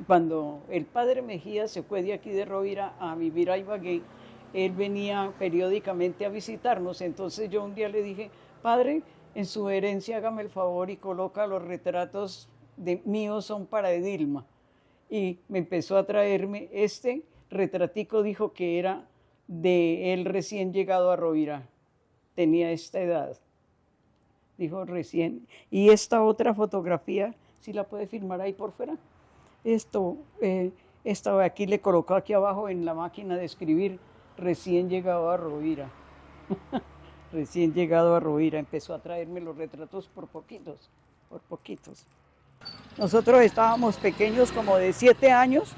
Cuando el padre Mejía se fue de aquí de Rovira a vivir a Ibagué, él venía periódicamente a visitarnos. Entonces yo un día le dije, padre, en su herencia hágame el favor y coloca los retratos míos son para Edilma. Y me empezó a traerme este retratico, dijo que era de él recién llegado a Rovira, tenía esta edad, dijo recién. Y esta otra fotografía, ¿sí la puede filmar ahí por fuera? Esta aquí le colocó aquí abajo en la máquina de escribir, recién llegado a Rovira. Recién llegado a Rovira, empezó a traerme los retratos por poquitos, por poquitos. Nosotros estábamos pequeños, como de 7 años,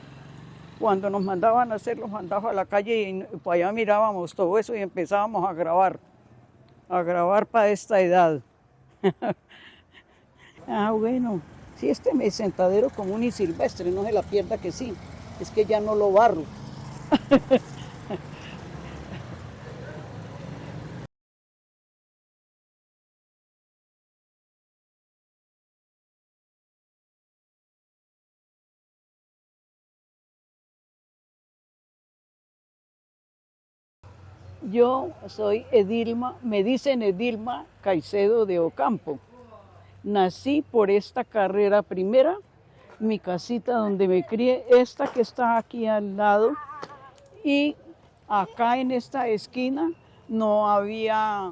cuando nos mandaban a hacer los mandados a la calle y por allá mirábamos todo eso y empezábamos a grabar para esta edad. Ah, bueno, sí, este es sentadero común y silvestre, no se la pierda que sí, es que ya no lo barro. Yo soy Edilma, me dicen Edilma Caicedo de Ocampo. Nací por esta carrera primera, mi casita donde me crié, esta que está aquí al lado, y acá en esta esquina no había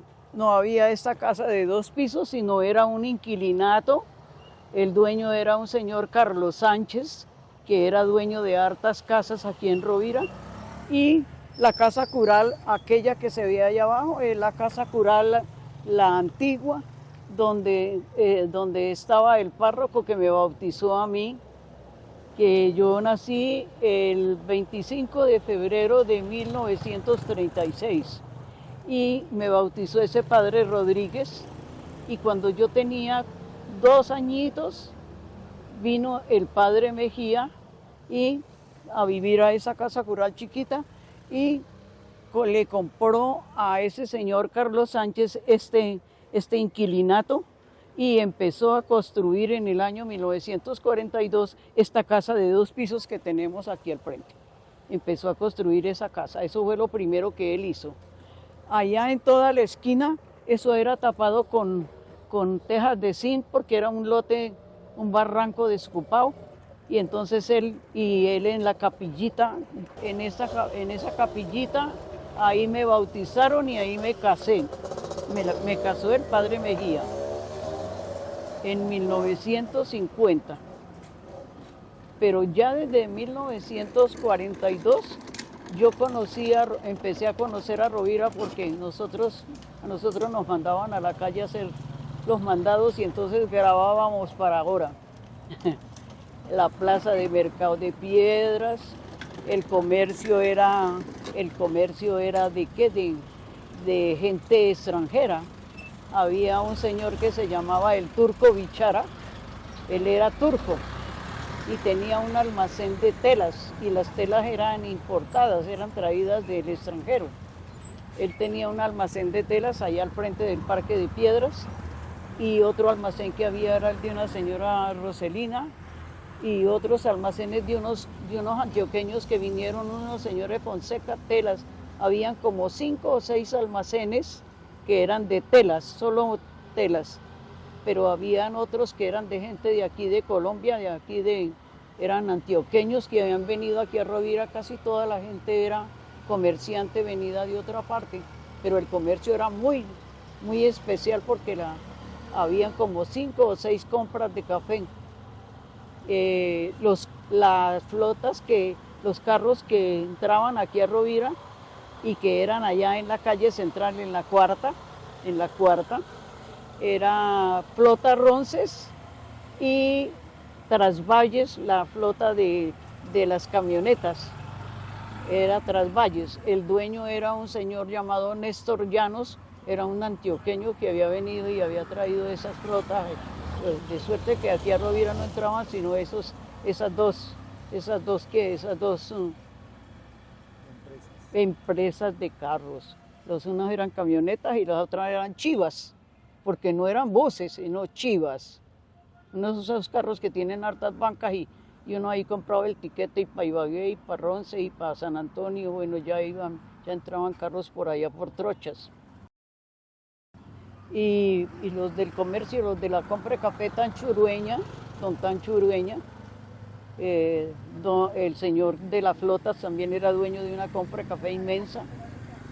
esta casa de 2 pisos, sino era un inquilinato. El dueño era un señor Carlos Sánchez, que era dueño de hartas casas aquí en Rovira, y la casa cural, aquella que se ve allá abajo, es la casa cural, la antigua, donde estaba el párroco que me bautizó a mí, que yo nací el 25 de febrero de 1936 y me bautizó ese padre Rodríguez, y cuando yo tenía 2 añitos vino el padre Mejía y a vivir a esa casa cural chiquita y le compró a ese señor Carlos Sánchez este inquilinato y empezó a construir en el año 1942 esta casa de 2 pisos que tenemos aquí al frente. Empezó a construir esa casa, eso fue lo primero que él hizo. Allá en toda la esquina, eso era tapado con tejas de zinc porque era un lote, un barranco descupado. Y entonces él en la capillita, en esa capillita, ahí me bautizaron y ahí me casé. Me casó el padre Mejía en 1950. Pero ya desde 1942 yo empecé a conocer a Rovira porque a nosotros nos mandaban a la calle a hacer los mandados y entonces grabábamos para ahora. La plaza de Mercado de Piedras, el comercio era de qué, de gente extranjera. Había un señor que se llamaba el Turco Bichara, él era turco y tenía un almacén de telas y las telas eran importadas, eran traídas del extranjero. Él tenía un almacén de telas allá al frente del Parque de Piedras y otro almacén que había era el de una señora Roselina y otros almacenes de unos antioqueños que vinieron, unos señores Fonseca, telas. Habían como 5 o 6 almacenes que eran de telas, solo telas, pero habían otros que eran de gente de aquí de Colombia, eran antioqueños que habían venido aquí a Rovira, casi toda la gente era comerciante venida de otra parte, pero el comercio era muy, muy especial porque habían como 5 o 6 compras de café. Las flotas, los carros que entraban aquí a Rovira y que eran allá en la calle central, en la cuarta, era Flota Ronces y Trasvalles, la flota de las camionetas, era Trasvalles. El dueño era un señor llamado Néstor Llanos, era un antioqueño que había venido y había traído esas flotas. De suerte que aquí a Rovira no entraban sino esas dos empresas de carros. Los unos eran camionetas y las otras eran chivas, porque no eran buses, sino chivas. Unos de esos carros que tienen hartas bancas y uno ahí compraba el tiquete y para Ibagué y para Ronce y para San Antonio, bueno, ya entraban carros por allá por trochas. Y los del comercio, los de la compra de café Tanchurueña, don Tanchurueña, el señor de la flota también era dueño de una compra de café inmensa.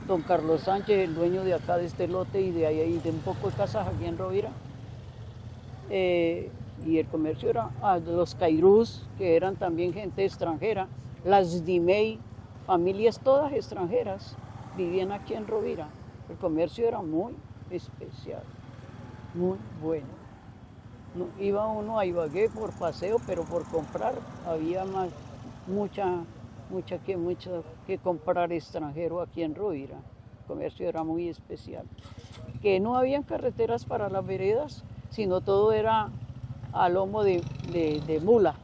Don Carlos Sánchez, el dueño de acá de este lote y de ahí de un poco de casas aquí en Rovira. Y el comercio era los Cairús, que eran también gente extranjera, las Dimey, familias todas extranjeras, vivían aquí en Rovira. El comercio era muy especial, muy bueno. No, iba uno a Ibagué por paseo, pero por comprar había mucha que comprar extranjero aquí en Rovira. El comercio era muy especial. Que no habían carreteras para las veredas, sino todo era a lomo de mula.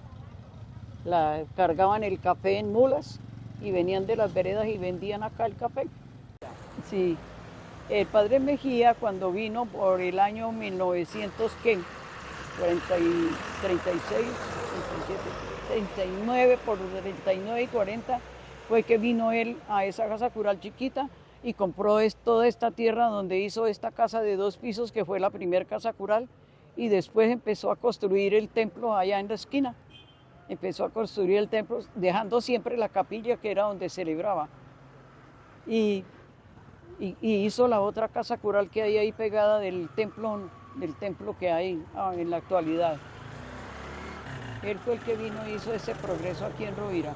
Cargaban el café en mulas y venían de las veredas y vendían acá el café. Sí, el padre Mejía cuando vino por el año 1936, 37, 39, por 39 y 40, fue que vino él a esa casa cural chiquita y compró toda esta tierra donde hizo esta casa de 2 pisos, que fue la primera casa cural, y después empezó a construir el templo allá en la esquina. Empezó a construir el templo, dejando siempre la capilla que era donde celebraba. Y hizo la otra casa cural que hay ahí pegada del templo que hay en la actualidad. Él fue el que vino y hizo ese progreso aquí en Rovira.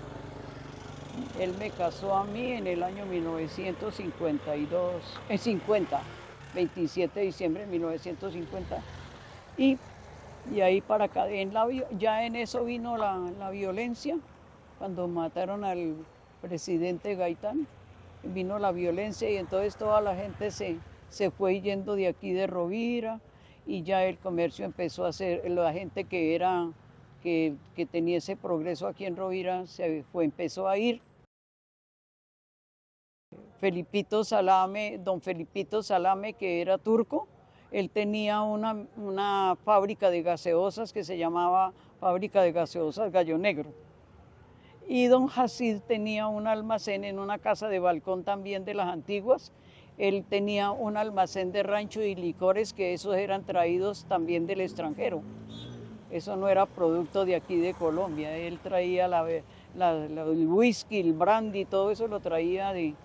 Él me casó a mí en el año 50, 27 de diciembre de 1950. Y ahí para acá, ya en eso vino la violencia, cuando mataron al presidente Gaitán, vino la violencia y entonces toda la gente se fue yendo de aquí de Rovira y ya el comercio empezó a hacer, la gente que tenía ese progreso aquí en Rovira empezó a ir. Don Felipito Salame, que era turco, él tenía una fábrica de gaseosas que se llamaba Fábrica de Gaseosas Gallo Negro. Y don Hasid tenía un almacén en una casa de balcón también de las antiguas. Él tenía un almacén de rancho y licores, que esos eran traídos también del extranjero. Eso no era producto de aquí de Colombia. Él traía el whisky, el brandy, todo eso lo traía de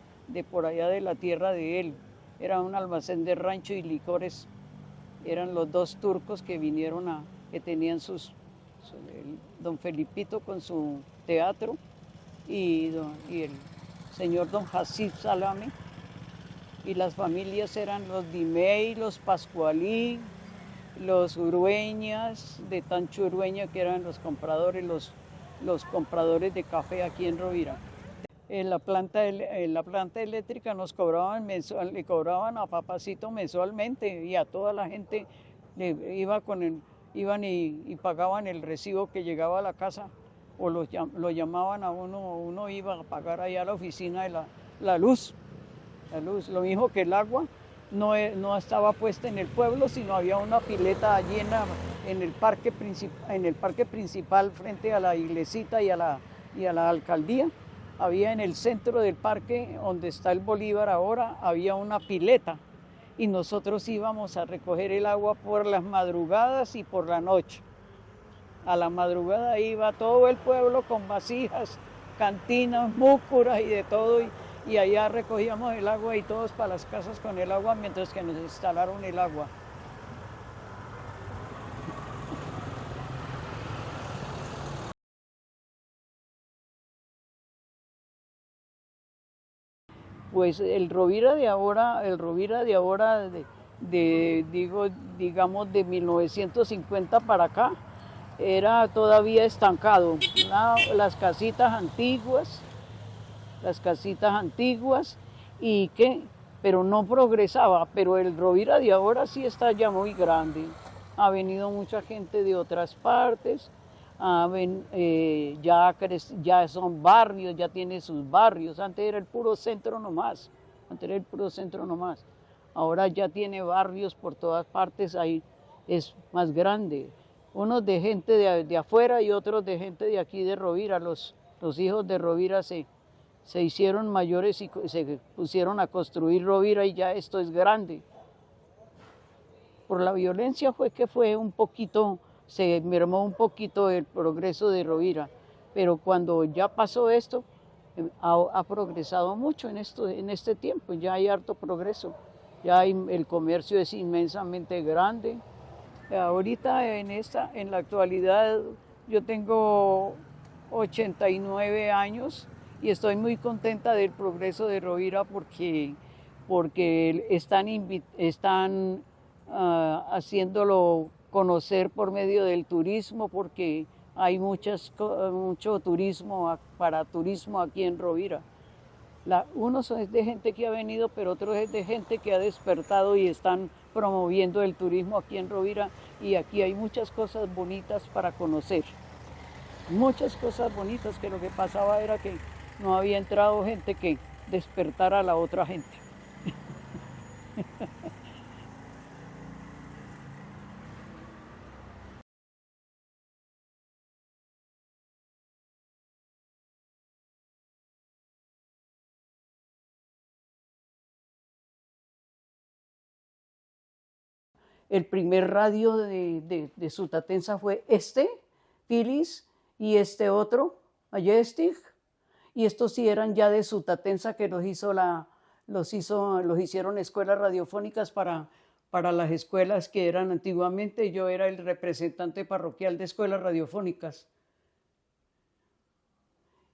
por allá de la tierra de él. Era un almacén de rancho y licores. Eran los 2 turcos que vinieron que tenían don Felipito con su teatro y el señor don Hasid Salame. Y las familias eran los Dimey, los Pascualí, los Urueñas de Tanchurueña, que eran los compradores, los compradores de café aquí en Rovira. En la planta eléctrica le cobraban a Papacito mensualmente, y a toda la gente iban y pagaban el recibo que llegaba a la casa, o lo llamaban a uno iba a pagar allá a la oficina de la luz. Lo mismo que el agua no estaba puesta en el pueblo, sino había una pileta allí en el parque principal frente a la iglesita y a la alcaldía. Había en el centro del parque, donde está el Bolívar ahora, había una pileta y nosotros íbamos a recoger el agua por las madrugadas y por la noche. A la madrugada iba todo el pueblo con vasijas, cantinas, múcuras y de todo, y allá recogíamos el agua y todos para las casas con el agua mientras que nos instalaron el agua. Pues el Rovira de ahora, digamos de 1950 para acá, era todavía estancado. Las casitas antiguas, pero no progresaba. Pero el Rovira de ahora sí está ya muy grande. Ha venido mucha gente de otras partes. Ya son barrios, ya tiene sus barrios. Antes era el puro centro nomás. antes era el puro centro nomás. Ahora ya tiene barrios por todas partes, ahí es más grande. Unos de gente de afuera y otros de gente de aquí de Rovira. Los hijos de Rovira se hicieron mayores y se pusieron a construir Rovira y ya esto es grande. Por la violencia fue un poquito, se mermó un poquito el progreso de Rovira, pero cuando ya pasó esto, ha progresado mucho en este tiempo, ya hay harto progreso, el comercio es inmensamente grande. Ahorita en la actualidad yo tengo 89 años y estoy muy contenta del progreso de Rovira porque están haciéndolo conocer por medio del turismo, porque hay mucho turismo para turismo aquí en Rovira. Unos es de gente que ha venido, pero otros es de gente que ha despertado y están promoviendo el turismo aquí en Rovira, y aquí hay muchas cosas bonitas para conocer. Muchas cosas bonitas, que lo que pasaba era que no había entrado gente que despertara a la otra gente. El primer radio de Sutatensa fue Tilis, y este otro, Majestic, y estos sí eran ya de Sutatensa, que los hicieron escuelas radiofónicas para las escuelas que eran antiguamente. Yo era el representante parroquial de escuelas radiofónicas.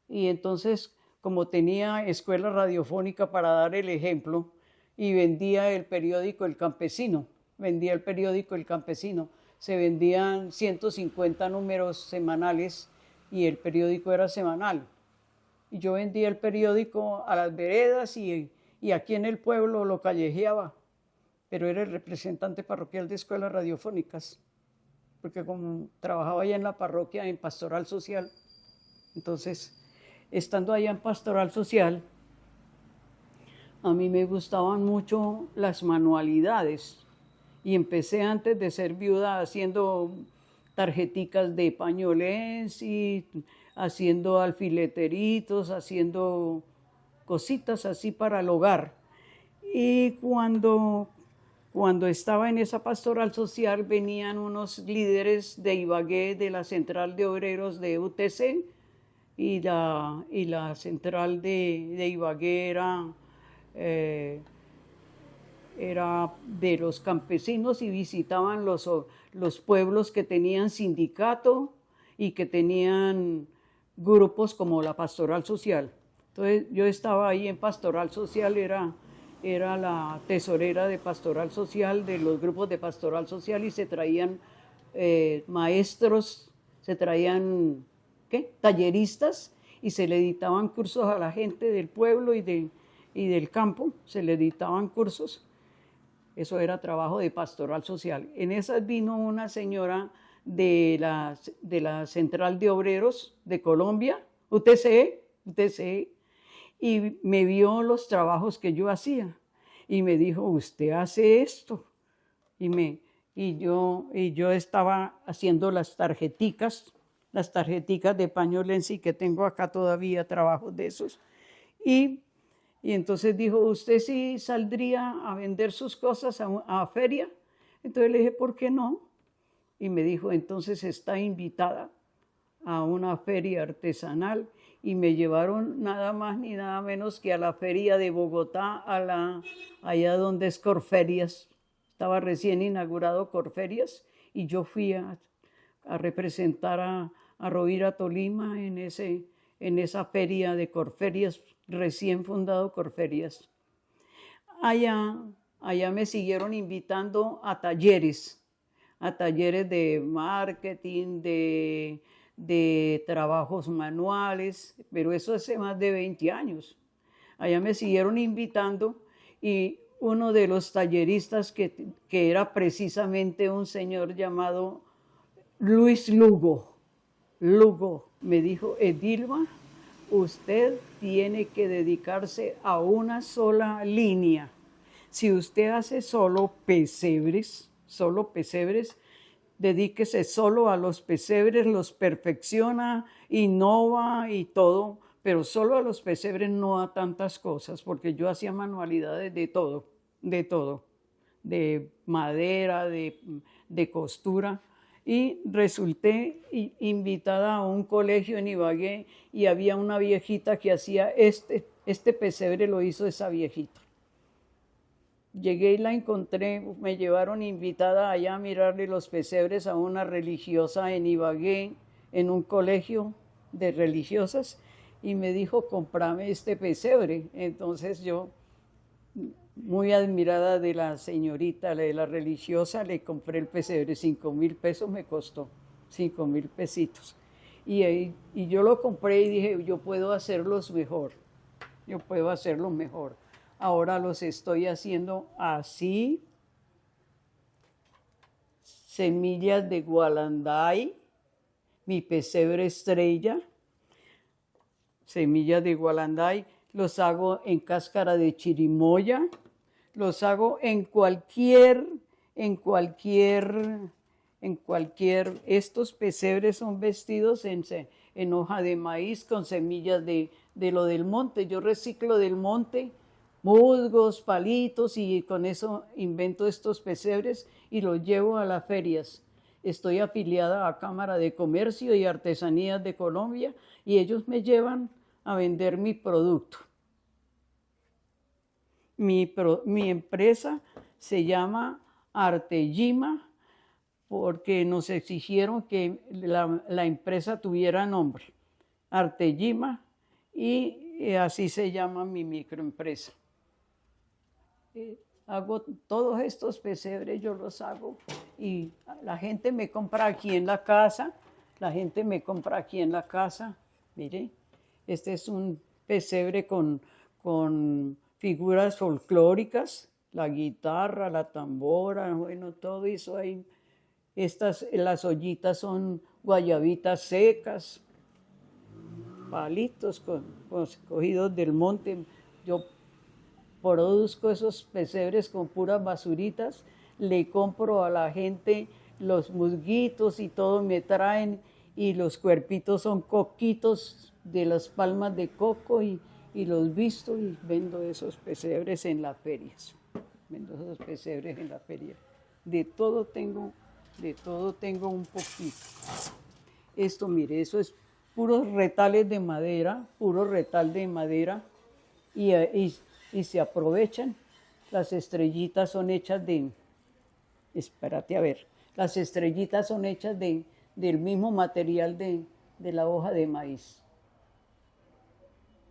Y entonces, como tenía escuela radiofónica para dar el ejemplo, y vendía el periódico El Campesino, se vendían 150 números semanales y el periódico era semanal. Y yo vendía el periódico a las veredas y aquí en el pueblo lo callejeaba, pero era el representante parroquial de escuelas radiofónicas, porque como trabajaba allá en la parroquia en pastoral social, entonces, estando allá en pastoral social, a mí me gustaban mucho las manualidades, y empecé antes de ser viuda haciendo tarjeticas de pañolés y haciendo alfileteritos, haciendo cositas así para el hogar. Y cuando estaba en esa pastoral social, venían unos líderes de Ibagué, de la central de obreros de UTC, y la central de Ibagué era de los campesinos, y visitaban los pueblos que tenían sindicato y que tenían grupos como la pastoral social. Entonces yo estaba ahí en pastoral social, era la tesorera de pastoral social, de los grupos de pastoral social, y se traían maestros, se traían talleristas, y se le dictaban cursos a la gente del pueblo y del campo, se le dictaban cursos. Eso era trabajo de pastoral social. En esas vino una señora de la Central de Obreros de Colombia, UTC, y me vio los trabajos que yo hacía y me dijo: usted hace esto. Y yo estaba haciendo las tarjeticas de pañolense, que tengo acá todavía trabajos de esos. Y entonces dijo: ¿usted sí saldría a vender sus cosas a feria? Entonces le dije: ¿por qué no? Y me dijo: entonces está invitada a una feria artesanal, y me llevaron nada más ni nada menos que a la feria de Bogotá, allá donde es Corferias. Estaba recién inaugurado Corferias, y yo fui a representar a Rovira, Tolima, en esa feria de Corferias, recién fundado Corferias. Allá me siguieron invitando a talleres de marketing, de trabajos manuales, pero eso hace más de 20 años. Allá me siguieron invitando, y uno de los talleristas, que era precisamente un señor llamado Luis Lugo, me dijo: Edilma, Usted tiene que dedicarse a una sola línea. Si usted hace solo pesebres, dedíquese solo a los pesebres, los perfecciona, innova y todo, pero solo a los pesebres, no a tantas cosas, porque yo hacía manualidades de todo, de madera, de costura, y resulté invitada a un colegio en Ibagué y había una viejita que hacía este pesebre, lo hizo esa viejita. Llegué y la encontré, me llevaron invitada allá a mirarle los pesebres a una religiosa en Ibagué, en un colegio de religiosas, y me dijo, comprame este pesebre. Entonces yo, muy admirada de la señorita, de la religiosa, le compré el pesebre, 5,000 pesos me costó, 5,000 pesitos. Y yo lo compré y dije, yo puedo hacerlos mejor, yo puedo hacerlos mejor. Ahora los estoy haciendo así, semillas de gualanday, mi pesebre estrella, semillas de gualanday, los hago en cáscara de chirimoya, los hago en cualquier, estos pesebres son vestidos en hoja de maíz con semillas de lo del monte. Yo reciclo del monte musgos, palitos, y con eso invento estos pesebres y los llevo a las ferias. Estoy afiliada a Cámara de Comercio y Artesanías de Colombia y ellos me llevan a vender mi producto. Mi empresa se llama Arteyima porque nos exigieron que la empresa tuviera nombre, Arteyima, y así se llama mi microempresa. Hago todos estos pesebres, yo los hago y la gente me compra aquí en la casa, mire, este es un pesebre con figuras folclóricas, la guitarra, la tambora, bueno, todo eso ahí. Las ollitas son guayabitas secas, palitos cogidos del monte. Yo produzco esos pesebres con puras basuritas, le compro a la gente los musguitos y todo me traen, y los cuerpitos son coquitos de las palmas de coco y los visto y vendo esos pesebres en las ferias. De todo tengo un poquito. Esto, mire, eso es puros retales de madera, y se aprovechan. Las estrellitas son hechas las estrellitas son hechas del mismo material de la hoja de maíz.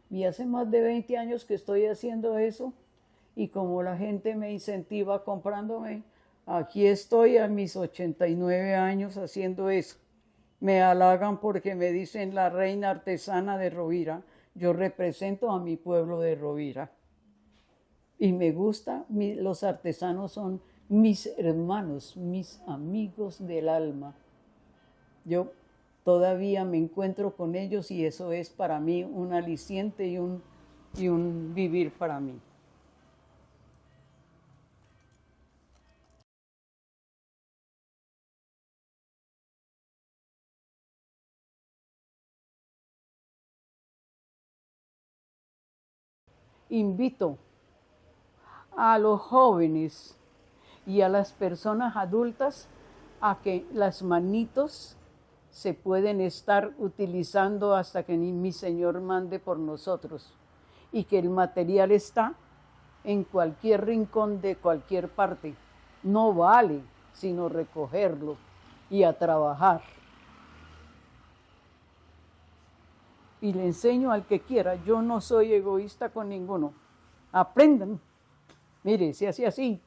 Y hace más de 20 años que estoy haciendo eso, y como la gente me incentiva comprándome, aquí estoy a mis 89 años haciendo eso. Me halagan porque me dicen la reina artesana de Rovira. Yo represento a mi pueblo de Rovira. Y me gusta, los artesanos son mis hermanos, mis amigos del alma. Yo todavía me encuentro con ellos y eso es para mí un aliciente y un vivir para mí. Invito a los jóvenes y a las personas adultas a que las manitos se pueden estar utilizando hasta que mi Señor mande por nosotros, y que el material está en cualquier rincón de cualquier parte. No vale sino recogerlo y a trabajar. Y le enseño al que quiera, yo no soy egoísta con ninguno. Aprendan. Mire, se hace así.